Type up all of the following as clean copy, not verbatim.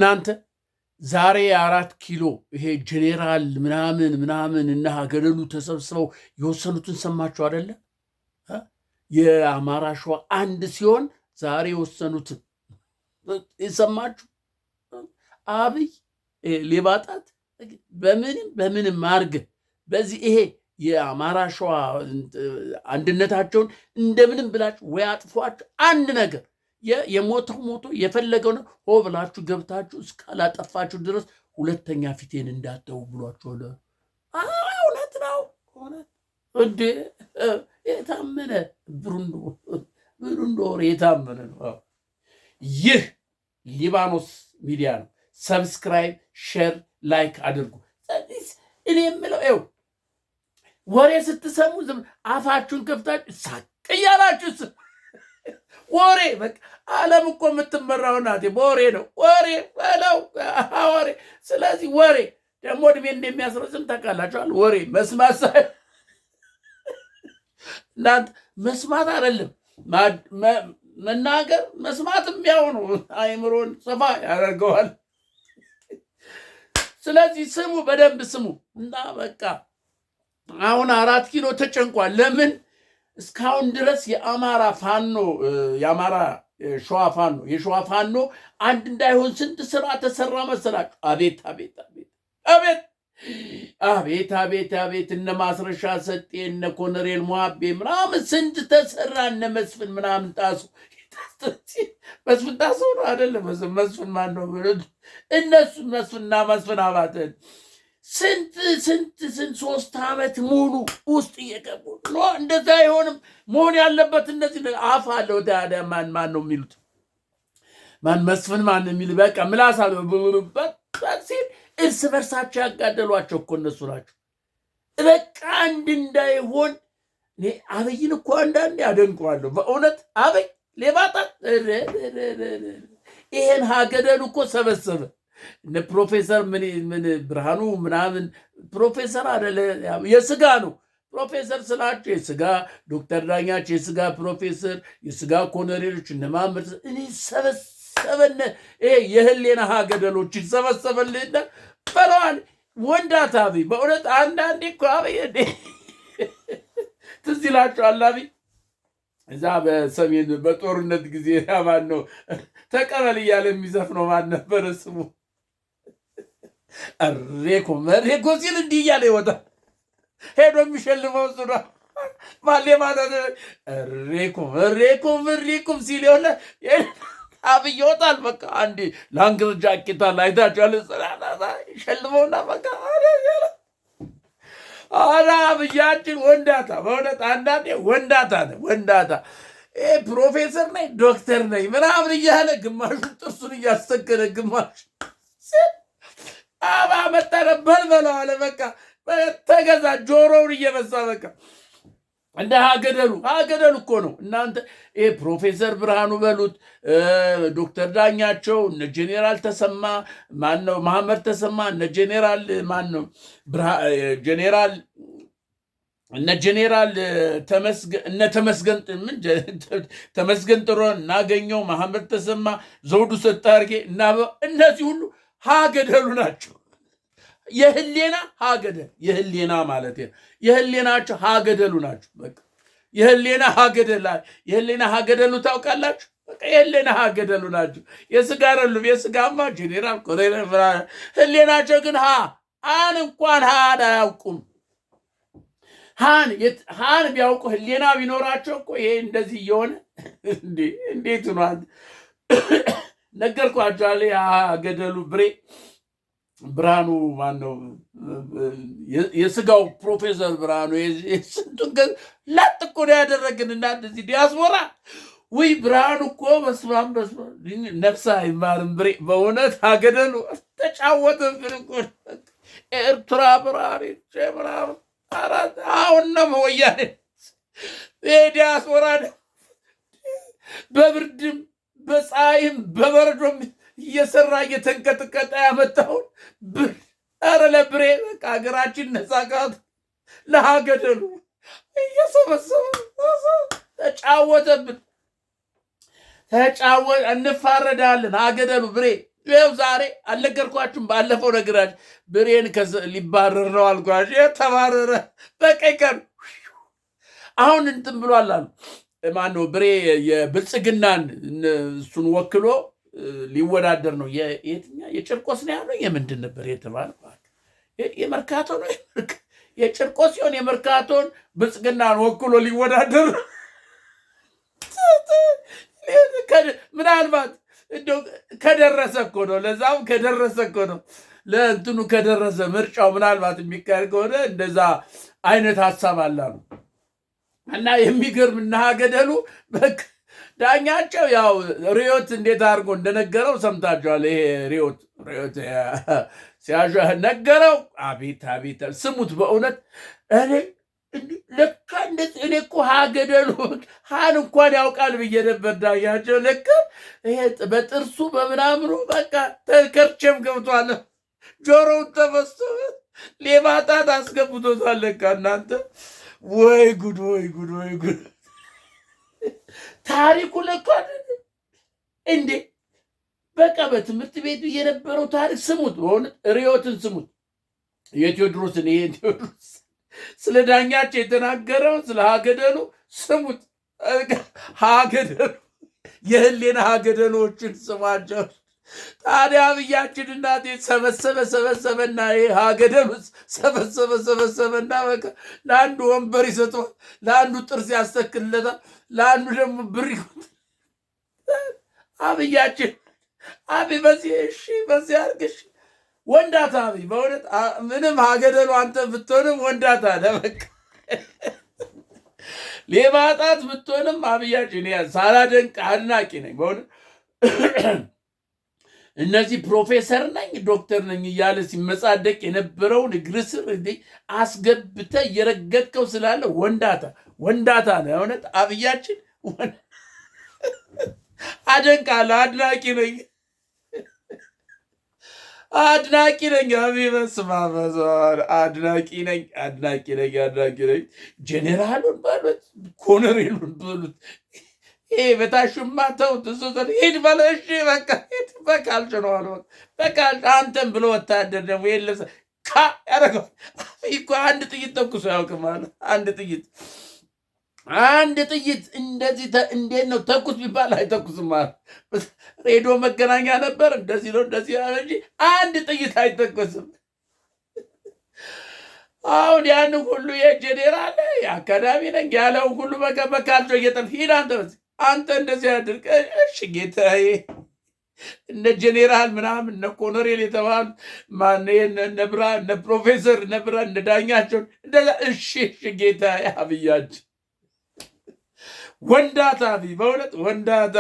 እናንተ ዛሬ 4 ኪሎ ይሄ ጄኔራል ምናምን እና ሀገረሉ ተሰብስበው የወሰኑትን ሰማችሁ አይደለ? የአማራ ሸዋ አንድ ሲሆን ዛሬ የወሰኑትን የሰማችሁ? አብይ ሌባጣት በምንም አርግ በዚህ ይሄ የአማራ ሸዋ አንድነታቸውን እንደምንም ብላችሁ ወይ አጥፏችሁ አንድ ነገር የሞተው ሞቶ የፈለገው ነው ሆ ብላችሁ ገብታችሁ እስካላጠፋችሁ ድረስ ሁለተኛ ፊቴን እንዳተው ብሏቸው። እውነት ነው እንዴ? የታመነ ብሩንዶ የታመነ ነው። ይህ ሊባኖስ ሚዲያ ነው። ሰብስክራይብ፣ ሼር፣ ላይክ አድርጉ። እኔ የምለው ወሬ ስትሰሙ አፋችሁን ከፍታችሁ ሳቅ እያላችሁ ወሬ በቃ ዓለም እኮ የምትመራው ናት በወሬ ነው። ወሬ በለው ወሬ። ስለዚህ ወሬ ደግሞ እድሜ እንደሚያስረዝም ታውቃላችኋል። ወሬ መስማት እናንተ መስማት አይደለም መናገር፣ መስማትም ያው ነው። አይምሮን ሰፋ ያደርገዋል። ስለዚህ ስሙ፣ በደንብ ስሙ እና በቃ አሁን 4 ኪሎ ተጨንቋል። ለምን እስካሁን ድረስ የአማራ ፋኖ የሸዋ ፋኖ አንድ እንዳይሆን ስንት ስራ ተሰራ መሰላችሁ? አቤት አቤት አቤት አቤት አቤት አቤት አቤት! እነ ማስረሻ ሰጤ፣ እነ ኮሎኔል ሞአቤ ምናምን ስንት ተሰራ። እነ መስፍን ምናምን ጣሱ። መስፍን ጣሱ ነው አይደለም? መስፍን ማን ነው? እነሱ መስፍን አባተን ስንት 3 ዓመት ሙሉ ውስጥ እየገቡ ነው። እንደዛ አይሆንም። መሆን ያለበት እንደዚህ አፍ አለው። ታዲያ ማን ነው የሚሉት? ማን መስፍን ማን የሚል በቃ ምላስ አለው ሲል እርስ በርሳቸው ያጋደሏቸው እኮ እነሱ ናቸው። በቃ አንድ እንዳይሆን አብይን እኮ አንዳንዴ አደንቀዋለሁ በእውነት። አብይ ሌባጣት ይሄን ሀገደሉ እኮ ሰበሰበ። እነ ፕሮፌሰር ምን ብርሃኑ ምናምን ፕሮፌሰር አይደለ የስጋ ነው። ፕሮፌሰር ስላቸው የስጋ ዶክተር ዳኛቸው የስጋ ፕሮፌሰር፣ የስጋ ኮሎኔሎች እነማምር እኔ ሰበሰበነ ይሄ የህሌና ሀገደሎች ሰበሰበልህና በለዋል። ወንዳት አብይ በእውነት አንዳንዴ እኮ አብይ ትዝ ይላቸዋል። አብይ እዛ በሰሜን በጦርነት ጊዜ ማን ነው ተቀበል እያለ የሚዘፍነው ማን ነበረ ስሙ? ሬኮ ሲል እንዲህ እያለ ይወጣል። ሄዶ የሚሸልመው እሱ ነው። ማሌ ማለት ሬኩም ሲል የሆነ አብይ ይወጣል። በቃ አንዴ ላንግር ጃኬታ ላይታችኋል። ሸልመውና በቃ አብያችን ወንዳታ በእውነት አንዳንዴ ወንዳታ ፕሮፌሰር ነኝ ዶክተር ነኝ ምናምን እያለ ግማሹ ጥርሱን እያስተከለ ግማሹ መጠረ በልበለው አለ። በቃ ተገዛ ጆሮውን እየበዛ በቃ እንደ ሀገደሉ እኮ ነው እናንተ። ፕሮፌሰር ብርሃኑ በሉት ዶክተር ዳኛቸው እነ ጄኔራል ተሰማ ማነው መሐመድ ተሰማ እነ ጄኔራል ማነው ጄኔራል እነ ጄኔራል ተመስገን ጥሩን እናገኘው መሐመድ ተሰማ ዘውዱ ሰጣርጌ እና እነዚህ ሁሉ ሀገደሉ ናቸው። የህሌና ማለት የህሌናቸው ሀገደሉ ናቸው። በቃ የህሌና ሀገደሉ ታውቃላችሁ? በቃ የህሌና ሀገደሉ ናቸው። የስጋ አይደሉም። የስጋማ ጄኔራል ኮሎኔል ህሌናቸው ግን እንኳን አያውቁም። ሃን ቢያውቁ ህሌና ቢኖራቸው እኮ ይሄ እንደዚህ እየሆነ እንዴት ሆኗል? ነገርኳቸዋል። ሀገደሉ ብርሃኑ ማነው የስጋው ፕሮፌሰር ብርሃኑ ስንቱን ላጥ እኮ ነው ያደረግን። እና እንደዚህ ዲያስፖራ ውይ ብርሃኑ እኮ በስማም ነፍሳ አይማርም። በእውነት ሀገደሉ ተጫወተብን እኮ ኤርትራ ብርሃኑ አሁን ነው ወያኔ ዲያስፖራ በብርድም በፀሐይም በበረዶም እየሰራ እየተንቀጥቀጠ ያመጣውን ብር ለብሬ በቃ ሀገራችን ነፃ ካት ለሀገደሉ እየሰበሰበ ተጫወተብን። እንፋረዳለን። ሀገደሉ ብሬ ይኸው ዛሬ አልነገርኳችሁም? ባለፈው ነግራችሁ ብሬን ሊባረር ነው አልኳችሁ። የተባረረ በቀይ ቀን አሁን እንትን ብሏል አሉ። ማነው ብሬ የብልጽግናን እሱን ወክሎ ሊወዳደር ነው። የጭርቆስ ነው ያለው። የምንድን ነበር የተባለ? የመርካቶ ነው። የጭርቆስ ሲሆን የመርካቶን ብልጽግናን ወክሎ ሊወዳደር ነው። ምናልባት ከደረሰ እኮ ነው። ለዛም ከደረሰ እኮ ነው። ለእንትኑ ከደረሰ ምርጫው ምናልባት የሚካሄድ ከሆነ እንደዛ አይነት ሀሳብ አለ ነው። እና የሚገርም እና ገደሉ ዳኛቸው ያው ሪዮት እንዴት አድርጎ እንደነገረው ሰምታችኋል። ይሄ ሪዮት ሲያዥ ነገረው። አቤት አቤት ስሙት። በእውነት ለካ እንደዚህ እኔ እኮ ሀገደሉ ሀን እንኳን ያውቃል ብዬ ነበር። ዳኛቸው ለካ ይሄ በጥርሱ በምናምኑ በቃ ተከርቸም ገብቷል። ጆሮውን ተፈሶ ሌባ ጣት አስገብቶታል። ለካ እናንተ ወይ ጉድ ወይ ጉድ ወይ ጉድ! ታሪኩ ለካ እንዴ! በቃ በትምህርት ቤቱ የነበረው ታሪክ ስሙት። በእውነት ሪዮትን ስሙት። የቴዎድሮስን ይሄ ቴዎድሮስ ስለ ዳኛቸው የተናገረውን ስለ ሀገደሉ ስሙት። ሀገደሉ የህሌና ሀገደሎችን ስሟቸው። ታዲያ አብያችን እናቴ ሰበሰበና ይሄ ሀገደሉ ሰበሰበና በቃ ለአንዱ ወንበር ይሰጠዋል፣ ለአንዱ ጥርስ ያስተክልለታል፣ ለአንዱ ደግሞ ብር አብያችን በዚህ እሺ በዚህ አርግሽ ወንዳታ በእውነት ምንም ሀገደሉ አንተ ብትሆንም ወንዳታ በቃ ሌባ ጣት ብትሆንም አብያችን ሳላደንቅ አድናቂ ነኝ በእውነት። እነዚህ ፕሮፌሰር ነኝ ዶክተር ነኝ እያለ ሲመጻደቅ የነበረውን እግር ስር አስገብተ እየረገጥከው ስላለ ወንዳታ ነው እውነት። አብያችን አደንቃለሁ፣ አድናቂ ነኝ። አድናቂ ነኝ። ጄኔራሉን በሉት ኮሎኔሉን በሉት ይሄ በታሹማ ተውት። እሱ ሂድ በለ እሺ በቃ ሂድ በቃ አልጭነዋል በቃ አንተም ብሎ ወታደር ደግሞ የለሰ ካ ያደረገዋል እኮ። አንድ ጥይት ተኩሶ ያውቅም አለ። አንድ ጥይት እንደዚህ እንዴት ነው ተኩስ ቢባል አይተኩስም አለ። ሬዲዮ መገናኛ ነበር እንደዚህ ነው እንደዚህ ያለ እንጂ አንድ ጥይት አይተኩስም። አሁን ያን ሁሉ የጄኔራል የአካዳሚ ነኝ ያለውን ሁሉ በካልቾ እየጠልፍ ሂድ አንተ እንደዚህ አድርግ እሺ ጌታዬ። እነ ጄኔራል ምናምን እነ ኮሎኔል የተባሉ እነ ፕሮፌሰር እነ ዳኛቸው እንደዛ እሺ ጌታዬ። አብያችን ወንዳታ በእውነት ወንዳታ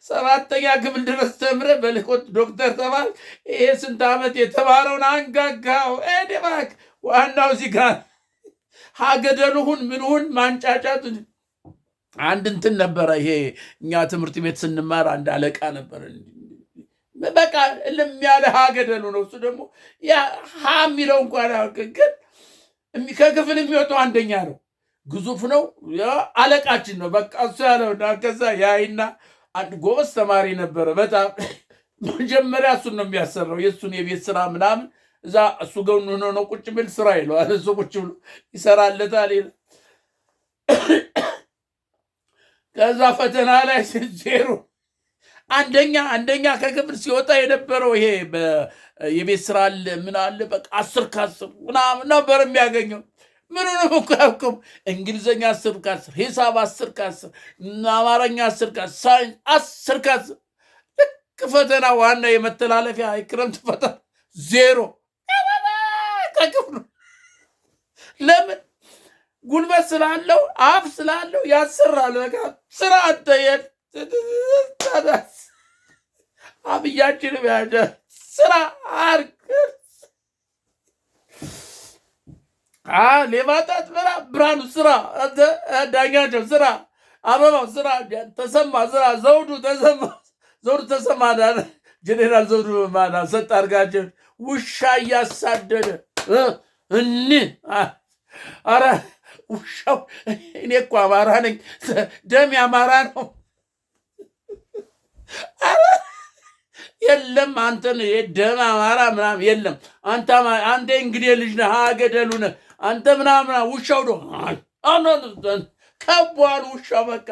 7ኛ ክፍል ድረስ ተምረህ በልቆት ዶክተር ተባል። ይሄ ስንት ዓመት የተማረውን አንጋጋው እባክህ። ዋናው እዚህ ጋር ሀገደሉሁን ምንሁን ማንጫጫት። አንድ እንትን ነበረ። ይሄ እኛ ትምህርት ቤት ስንማር አንድ አለቃ ነበረ። በቃ እልም ያለ ሀገደሉ ነው። እሱ ደግሞ ሀ የሚለው እንኳን ግን ከክፍል የሚወጣው አንደኛ ነው። ግዙፍ ነው። አለቃችን ነው። በቃ እሱ ያለውና ከዛ ያይና አንድ ጎበዝ ተማሪ ነበረ። በጣም መጀመሪያ እሱን ነው የሚያሰራው። የእሱን የቤት ስራ ምናምን እዛ እሱ ገኑ ነው ቁጭ ብል ስራ ይለዋል። እሱ ቁጭ ብሎ ይሰራለታል። ከዛ ፈተና ላይ ዜሮ አንደኛ ከክፍል ሲወጣ የነበረው ይሄ የቤት ስራ አለ ምን አለ በቃ 10 ከ10 ምናምን ነበር የሚያገኘው። ምንንም እኮ ያውቅም። እንግሊዝኛ 10 ከ10፣ ሂሳብ 10 ከ10፣ አማርኛ 10 ከ10፣ ሳይንስ 10 ከ10። ልክ ፈተና ዋና የመተላለፊያ የክረምት ፈተና ዜሮ ከክፍሉ። ለምን? ጉልበት ስላለው አፍ ስላለው ያሰራል። በቃ ስራ አተየል አብያችን ያጀ ስራ አርግ ሌባጣት ብርሃኑ ስራ፣ ዳኛቸው ስራ፣ አበባው ስራ፣ ተሰማ ስራ፣ ዘውዱ ተሰማ ዳነ ጄኔራል ዘውዱ ማና ሰጥ አድርጋቸው ውሻ እያሳደደ አረ ውሻው እኔ እኮ አማራ ነኝ፣ ደም አማራ ነው። የለም አንተን የደም አማራ ምናምን የለም። አንተ እንግዲህ ልጅ ነህ ገደሉ ነህ አንተ ምናምን ውሻው ከቧል ውሻው በቃ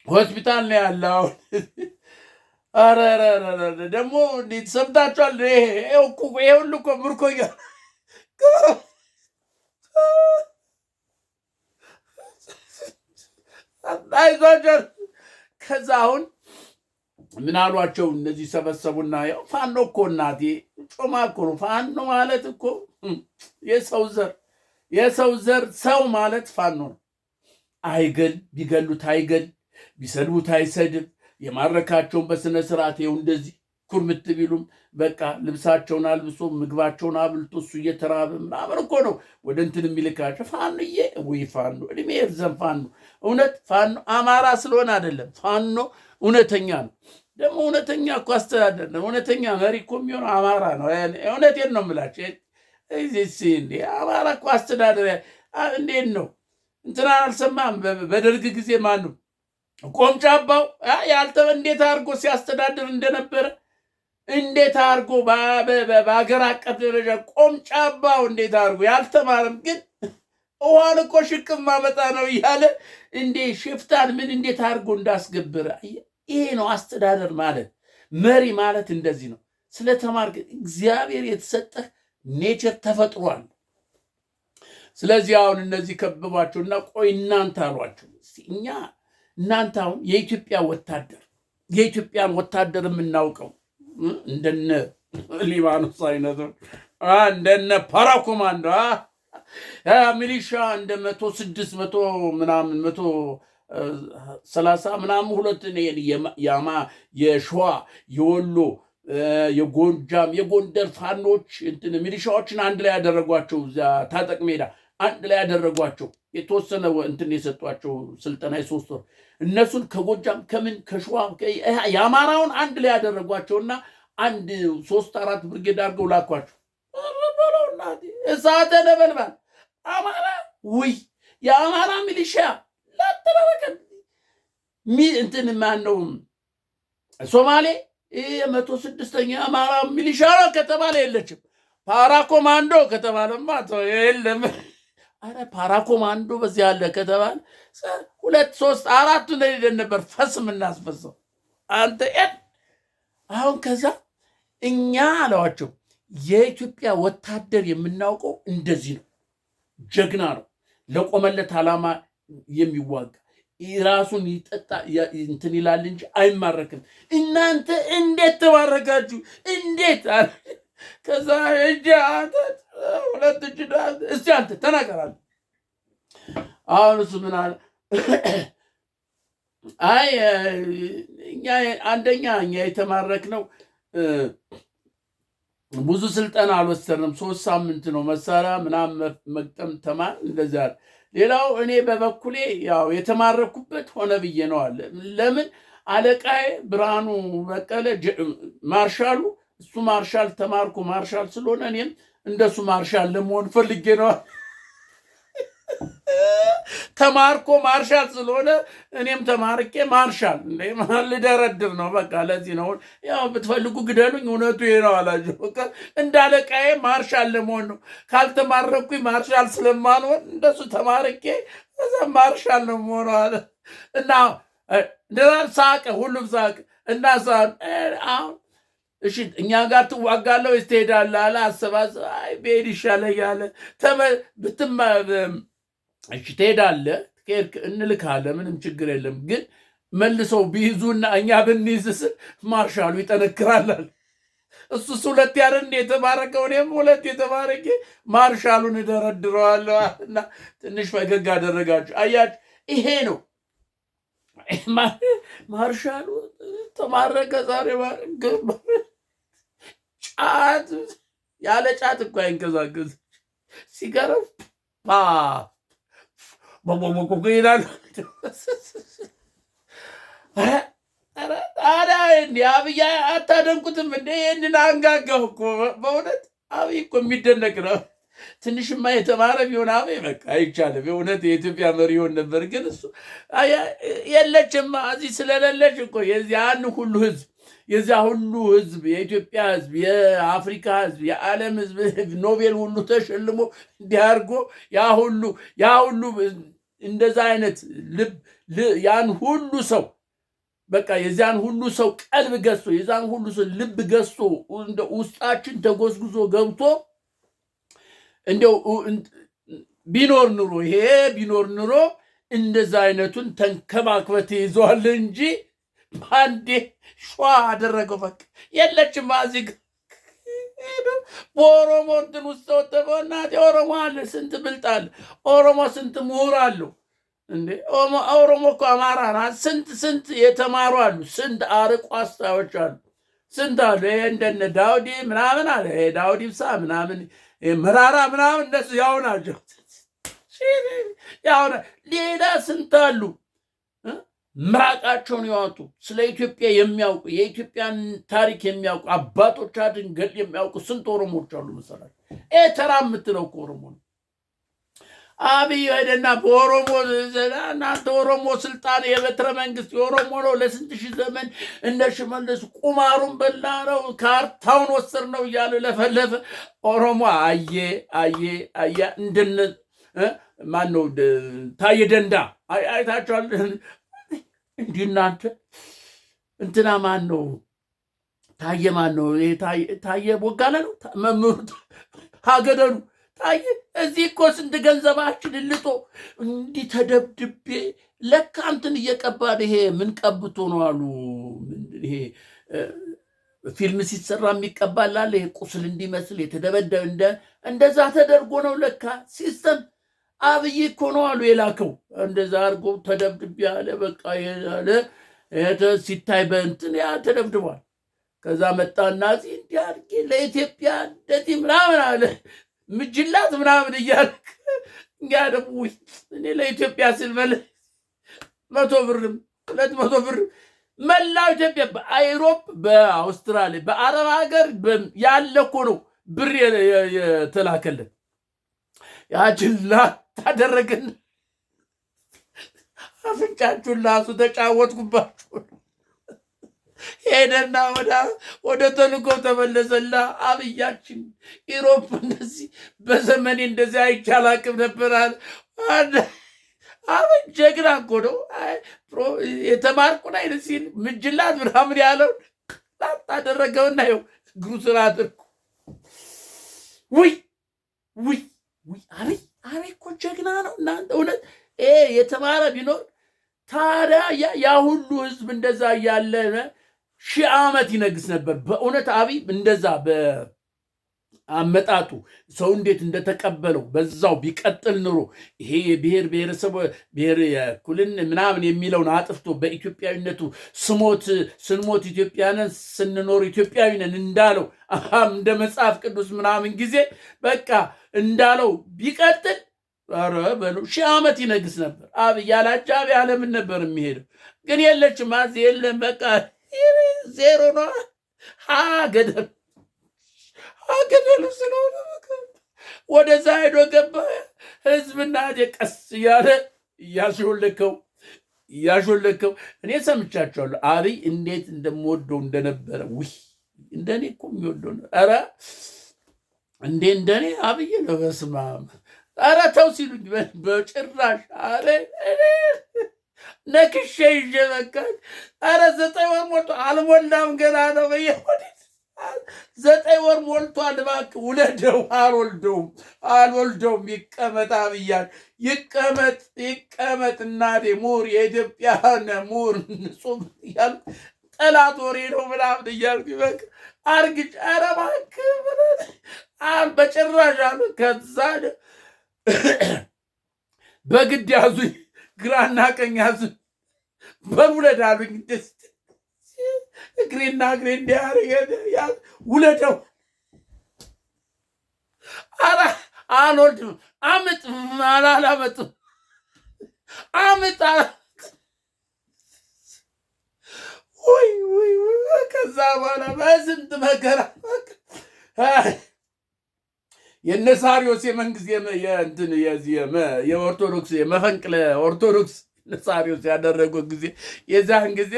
ሆስፒታል ነው ያለው። ኧረ ደግሞ እንዴት ሰምታችኋል? ይሄ ሁሉ እኮ ምርኮኛ አይዟቸው። ከዛ አሁን ምን አሏቸው እነዚህ ሰበሰቡና ያው ፋኖ እኮ እናቴ ጮማ እኮ ነው። ፋኖ ማለት እኮ የሰው ዘር ሰው ማለት ፋኖ ነው። አይገል ቢገሉት አይገል ቢሰድቡት አይሰድብ። የማረካቸውን በስነ ስርዓት ይኸው እንደዚህ ኩርምት ቢሉም በቃ ልብሳቸውን አልብሶ ምግባቸውን አብልቶ እሱ እየተራበ ምናምን እኮ ነው ወደ እንትን የሚልካቸው። ፋኖዬ ወይ ፋኖ እድሜ ይርዘም። ፋኖ እውነት ፋኖ አማራ ስለሆነ አይደለም። ፋኖ እውነተኛ ነው። ደግሞ እውነተኛ እኮ አስተዳደር ነው። እውነተኛ መሪ እኮ የሚሆነው አማራ ነው። እውነቴን ነው የምላቸው። አማራ እኮ አስተዳደር እንዴት ነው? እንትና አልሰማም? በደርግ ጊዜ ማነው ቆምጫባው እንዴት አድርጎ ሲያስተዳድር እንደነበረ እንዴት አድርጎ በሀገር አቀፍ ደረጃ ቆምጫባው እንዴት አድርጎ ያልተማረም ግን ውሃን እኮ ሽቅብ ማመጣ ነው እያለ እንዴ ሽፍታን ምን እንዴት አድርጎ እንዳስገብረ። ይሄ ነው አስተዳደር ማለት። መሪ ማለት እንደዚህ ነው። ስለተማርክ እግዚአብሔር የተሰጠህ ኔቸር ተፈጥሯል። ስለዚህ አሁን እነዚህ ከበቧቸውና ቆይ እናንተ አሏቸው። እናንተ አሁን የኢትዮጵያን ወታደር የምናውቀው እንደነ ሊባኖስ አይነቱ እንደነ ፓራኮማንዶ ሚሊሻ እንደ 106 ምናምን 130 ምናምን ሁለት የሸዋ የወሎ የጎጃም የጎንደር ፋኖች ሚሊሻዎችን አንድ ላይ ያደረጓቸው ታጠቅ ሜዳ አንድ ላይ ያደረጓቸው የተወሰነ እንትን የሰጧቸው ስልጠና የ3 ወር እነሱን ከጎጃም ከምን ከሸዋ የአማራውን አንድ ላይ ያደረጓቸውና 3-4 ብርጌድ አድርገው ላኳቸው። እሳተ ነበልባል አማራ ውይ የአማራ ሚሊሻ ላተረበቀ እንትን ማነው ሶማሌ 106ኛ አማራ ሚሊሻ ነው ከተባለ የለችም። ፓራኮማንዶ ከተባለማ የለም። አረ ፓራኮማንዶ በዚህ ያለ ከተባለ 2-3-4 እንደሄደን ነበር ፈስ የምናስፈሰው አንተ አሁን ከዛ እኛ አለዋቸው የኢትዮጵያ ወታደር የምናውቀው እንደዚህ ነው። ጀግና ነው። ለቆመለት ዓላማ የሚዋጋ ራሱን ይጠጣ እንትን ይላል እንጂ አይማረክም። እናንተ እንዴት ተባረካችሁ? እንዴት ከዛ እጅ አንተ 2 እጅ እስቲ አንተ ተናገራል። አሁን እሱ ምን አለ? አይ እኛ አንደኛ የተማረክነው ብዙ ስልጠና አልወሰድንም። 3 ሳምንት ነው መሳሪያ ምናምን መግጠም ተማር እንደዛ። ሌላው እኔ በበኩሌ ያው የተማረኩበት ሆነ ብዬ ነው አለ። ለምን አለቃዬ ብርሃኑ በቀለ ማርሻሉ እሱ ማርሻል ተማርኩ ማርሻል ስለሆነ እኔም እንደሱ ማርሻል ለመሆን ፈልጌ ነው። ተማርኮ ማርሻል ስለሆነ እኔም ተማርኬ ማርሻል ልደረድር ነው። በቃ ለዚህ ነው ያው ብትፈልጉ ግደሉኝ፣ እውነቱ ይሄ ነው አላቸው። እንዳለቃዬ ማርሻል ለመሆን ነው። ካልተማረኩኝ ማርሻል ስለማልሆን እንደሱ ተማርኬ እዛ ማርሻል ነው መሆኑ አለ እና እንደዛ ሳቀ። ሁሉም ሳቀ እና አሁን እሺ እኛ ጋር ትዋጋለህ ወይስ ትሄዳለህ አለ። አሰባሰብ አይ ብሄድ ይሻለኛል። እሺ ትሄዳለህ፣ እንልካለን፣ ምንም ችግር የለም። ግን መልሰው ቢይዙና እኛ ብንይዝስ ማርሻሉ ይጠነክራላል። እሱስ 2 ያለ እንደ የተባረከው እኔም 2 የተባረከ ማርሻሉን እደረድረዋለሁ እና ትንሽ ፈገግ አደረጋችሁ። አያችሁ ይሄ ነው ማርሻሉ ተማረከ። ዛሬ ጫት ያለ ጫት እኮ አይንቀሳቀስ ሲገረፍ ይላል። አብይ አታደንቁትም እንደ ይህንን አንጋጋው እኮ በእውነት አብይ እኮ የሚደነቅ ነው። ትንሽማ የተማረ ቢሆን አብይ በቃ አይቻልም። የእውነት የኢትዮጵያ መሪ ይሆን ነበር። ግን እሱ የለችማ እዚህ ስለሌለች እኮ የዚህ ያን ሁሉ ህዝብ የዚያ ሁሉ ህዝብ፣ የኢትዮጵያ ህዝብ፣ የአፍሪካ ህዝብ፣ የዓለም ህዝብ ኖቤል ሁሉ ተሸልሞ እንዲያርጎ ያ ሁሉ እንደዛ አይነት ያን ሁሉ ሰው በቃ የዚያን ሁሉ ሰው ቀልብ ገዝቶ የዛን ሁሉ ሰው ልብ ገዝቶ እንደ ውስጣችን ተጎዝጉዞ ገብቶ እንደው ቢኖር ኑሮ እንደዛ አይነቱን ተንከባክበት ይዟል እንጂ ባንዴ ሸዋ አደረገው። በቃ የለችም አዚግ በኦሮሞ እንትን ውስጥ ወጥተውናት ኦሮሞ አለ ስንት ብልጥ አለ ኦሮሞ ስንት ምሁር አለው እንዴ ኦሮሞ እኮ አማራ ናት። ስንት የተማሩ አሉ፣ ስንት አርቆ አስተዋዮች አሉ፣ ስንት አሉ። ይሄ እንደነ ዳውዲ ምናምን አለ ይሄ ዳውዲ ብሳ ምናምን መራራ ምናምን እነሱ ያው ናቸው። ሌላ ስንት አሉ ምራቃቸውን ያወጡ ስለ ኢትዮጵያ የሚያውቁ የኢትዮጵያን ታሪክ የሚያውቁ አባቶቻችን ገድል የሚያውቁ ስንት ኦሮሞዎች አሉ መሰላችሁ። ተራ የምትለው እኮ ኦሮሞ ነው። አብይ ሄደና በኦሮሞ እናንተ ኦሮሞ ስልጣን የበትረ መንግስት የኦሮሞ ነው ለስንት ሺህ ዘመን እነ ሽመልስ ቁማሩን በላ ነው ካርታውን ወሰር ነው እያለ ለፈለፈ ኦሮሞ አየ እንደነ ማን ነው ታየ ደንዳ አይታችኋል። እንዲህ እናንተ እንትና ማን ነው ታየ ቦጋለ ነው መምህሩ ሀገደሉ ታየ እዚህ እኮ ስንት ገንዘባችን ልጦ እንዲህ ተደብድቤ ለካ እንትን እየቀባን ይሄ ምን ቀብቶ ነው አሉ። ይሄ ፊልም ሲሰራ የሚቀባላል ይሄ ቁስል እንዲመስል የተደበደበ እንደዛ ተደርጎ ነው ለካ ሲስተም አብይ እኮ ነው አሉ የላከው። እንደዛ አድርጎ ተደብድቤ ያለ በቃ ያለ ሲታይ በእንትን ያ ተደብድቧል። ከዛ መጣና እዚህ እንዲህ አድርጌ ለኢትዮጵያ እንደዚህ ምናምን አለ ምጅላት ምናምን እያልክ እንግዲህ ደግሞ እኔ ለኢትዮጵያ ስል 100 ብርም 200 ብር መላው ኢትዮጵያ በአውሮፕ በአውስትራሊያ በአረብ ሀገር ያለ እኮ ነው ብር የተላከልን። ያጅላ ታደረግን አፍንጫችሁን ላሱ ተጫወትኩባችሁ። ሄደና ወደ ተልኮ ተመለሰላ። አብያችን ኢሮፕ እንደዚህ በዘመኔ እንደዚህ አይቻላቅም ነበራል። አብን ጀግና እኮ ነው። የተማርኩን አይነት ሲል ምጅላት ምናምን ያለው ታደረገውና ይኸው እግሩ ስራ አድርኩ። ውይ አብይ እኮ ጀግና ነው እናንተ። እውነት የተማረ ቢኖር ታዲያ ያ ሁሉ ህዝብ እንደዛ እያለ 1000 ዓመት ይነግስ ነበር። በእውነት አብይ እንደዛ በአመጣጡ ሰው እንዴት እንደተቀበለው በዛው ቢቀጥል ኑሮ ይሄ የብሔር ብሔረሰብ ብሔር የኩልን ምናምን የሚለውን አጥፍቶ በኢትዮጵያዊነቱ ስንሞት ኢትዮጵያንን ስንኖር ኢትዮጵያዊነን እንዳለው እንደ መጽሐፍ ቅዱስ ምናምን ጊዜ በቃ እንዳለው ቢቀጥል ኧረ በሉ 1000 ዓመት ይነግስ ነበር። አብይ ያላቻ ዓለምን ነበር የሚሄደው። ግን የለችም አዚ የለም በቃ ዜሮ ነው። ገደሉ ስለሆነ ወደዛ ሄዶ ገባ። ህዝብና ቀስ እያለ እያሾለከው እኔ ሰምቻቸዋለሁ። አብይ እንዴት እንደምወደው እንደነበረ እንደኔ እኮ የሚወደው ነው። ኧረ እንደኔ አብይ ነው። በስመ አብ ኧረ ተው ሲሉኝ በጭራሽ አረ ነክሼ ይዤ በቃ ኧረ 9 ወር ሞልቶ አልሞላም ገና ነው። በየወዲት 9 ወር ሞልቷል። እባክህ ውለደው። አልወልደውም። ይቀመጥ አብያል ይቀመጥ እናቴ ምሁር የኢትዮጵያ ምሁር ንጹም እያልኩ ጠላት ወሬ ነው ምናምን እያልኩ በቃ አርግጭ ኧረ እባክህ በጭራሽ አሉ። ከዛ በግድ ያዙኝ፣ ግራና ቀኝ ያዙኝ፣ በውለድ አሉኝ። ደስ እግሬና እግሬ እንዲያደርገ ውለደው። ኧረ አልወልድም። አምጥ አላመጥም። አምጥ ወይ ከዛ በኋላ በስንት መከራ የነሳሪዮስ የመንግስት የኦርቶዶክስ የመፈንቅለ ኦርቶዶክስ ነሳሪዮስ ያደረገው ጊዜ የዛን ጊዜ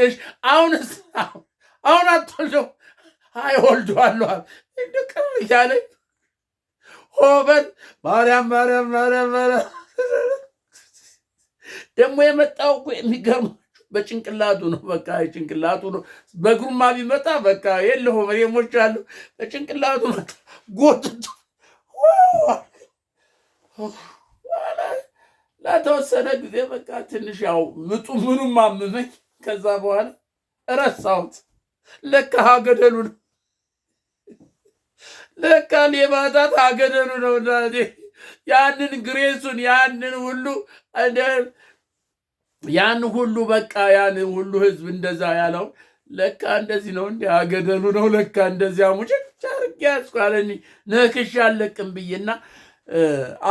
አሁን አትወልደው አይወልደዋለሁ እንደ ቅር እያለ ሆበል ማርያም ማርያም ማርያም ማርያም ደግሞ የመጣው እኮ የሚገርማችሁ በጭንቅላቱ ነው። በቃ ጭንቅላቱ ነው። በእግሩማ ቢመጣ በቃ የለሁም እኔ ሞቻለሁ። በጭንቅላቱ መጣ ጎትቶ ለተወሰነ ጊዜ በቃ ትንሽ ያው ምጡ ምኑም አመመኝ። ከዛ በኋላ እረሳሁት። ለካ ሀገደሉ ነው። ለካ ሌባታት ሀገደሉ ነው። ያንን ግሬሱን ያን ሁሉ በቃ ያን ሁሉ ህዝብ እንደዛ ያለው ለካ እንደዚህ ነው። እንዲ ሀገደሉ ነው። ለካ እንደዚያ ሙጭጭ አድርጌ ያስኳለኝ ነክሽ አለቅም ብዬና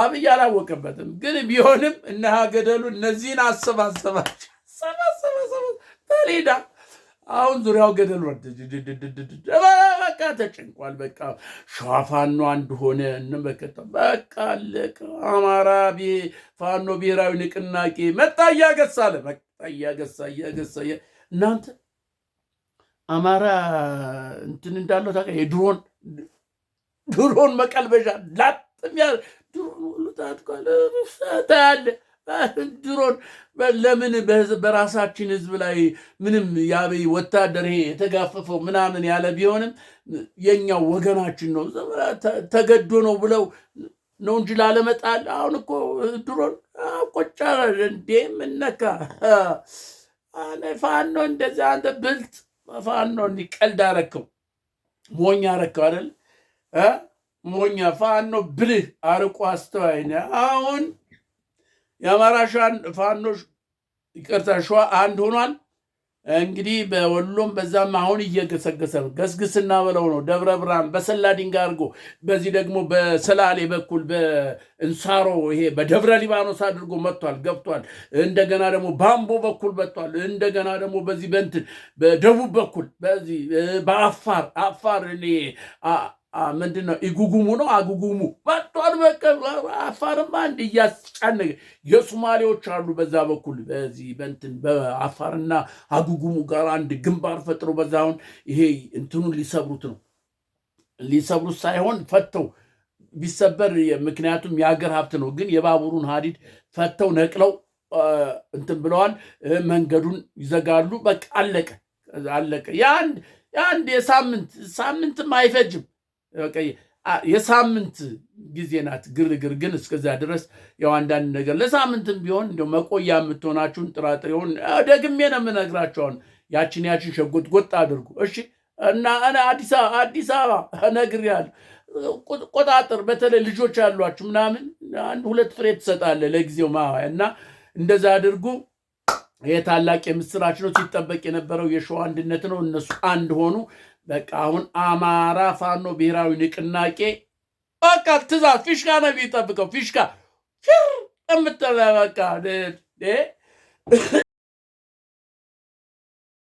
አብይ አላወቀበትም። ግን ቢሆንም እነ ሀገደሉ እነዚህን አሰባሰባቸው። ተሌዳ አሁን ዙሪያው ገደል ወደ በቃ ተጨንቋል። በቃ ሸዋፋኖ አንድ ሆነ። እንመከተ በቃ አለቀ። አማራ ፋኖ ብሔራዊ ንቅናቄ መጣ እያገሳ አለ። መጣ እያገሳ እናንተ አማራ እንትን እንዳለው ታውቃለህ። የድሮን መቀልበሻ ላጥም ያ ድሮን ሁሉ ታጥቋል። ታያለህ ድሮን ለምን በራሳችን ህዝብ ላይ ምንም የአብይ ወታደር የተጋፈፈው ምናምን ያለ ቢሆንም የኛው ወገናችን ነው ተገዶ ነው ብለው ነው እንጂ ላለመጣል። አሁን እኮ ድሮን ቆጫ እንዴ ምነካ ፋኖ እንደዛ አንተ ብልጥ ፋኖ እንዲቀልድ አረከው ሞኛ አረከው አይደል? ሞኛ ፋኖ ብልህ አርቆ አስተዋይ ነው። አሁን የአማራ ፋኖች ይቅርታ ሸዋ አንድ ሆኗል። እንግዲህ በወሎም በዛም አሁን እየገሰገሰ ነው። ገስግስና በለው ነው። ደብረ ብርሃን በሰላ ድንጋይ አድርጎ በዚህ ደግሞ በሰላሌ በኩል በእንሳሮ ይሄ በደብረ ሊባኖስ አድርጎ መጥቷል ገብቷል። እንደገና ደግሞ ባምቦ በኩል መጥቷል። እንደገና ደግሞ በዚህ በእንትን በደቡብ በኩል በዚህ በአፋር ምንድነው ኢጉጉሙ ነው አጉጉሙ መጥቷል። በቃ አፋርማ አንድ እያስጫነገ የሶማሌዎች አሉ በዛ በኩል በዚህ በእንትን በአፋርና አጉጉሙ ጋር አንድ ግንባር ፈጥሮ በዛውን ይሄ እንትኑን ሊሰብሩት ሳይሆን ፈተው ቢሰበር ምክንያቱም የሀገር ሀብት ነው። ግን የባቡሩን ሀዲድ ፈተው ነቅለው እንትን ብለዋል። መንገዱን ይዘጋሉ። በቃ አለቀ። የአንድ ሳምንትም አይፈጅም። የሳምንት ጊዜ ናት ግርግር። ግን እስከዛ ድረስ ያው አንዳንድ ነገር ለሳምንትም ቢሆን እንደው መቆያ የምትሆናችሁን ጥራጥሬውን ደግሜ ነው የምነግራቸውን። ያችን ሸጎጥ አድርጉ እሺ። እና አዲስ አበባ ነግሬያለሁ። ቆጣጥር በተለይ ልጆች ያሏችሁ ምናምን 1-2 ፍሬ ትሰጣለህ ለጊዜው ማዋያ እና እንደዛ አድርጉ። ይሄ ታላቅ የምስራች ነው። ሲጠበቅ የነበረው የሸዋ አንድነት ነው። እነሱ አንድ ሆኑ። በቃ አሁን አማራ ፋኖ ብሔራዊ ንቅናቄ በቃ ትእዛዝ ፊሽካ ነው የሚጠብቀው። ፊሽካ የምትለ በቃ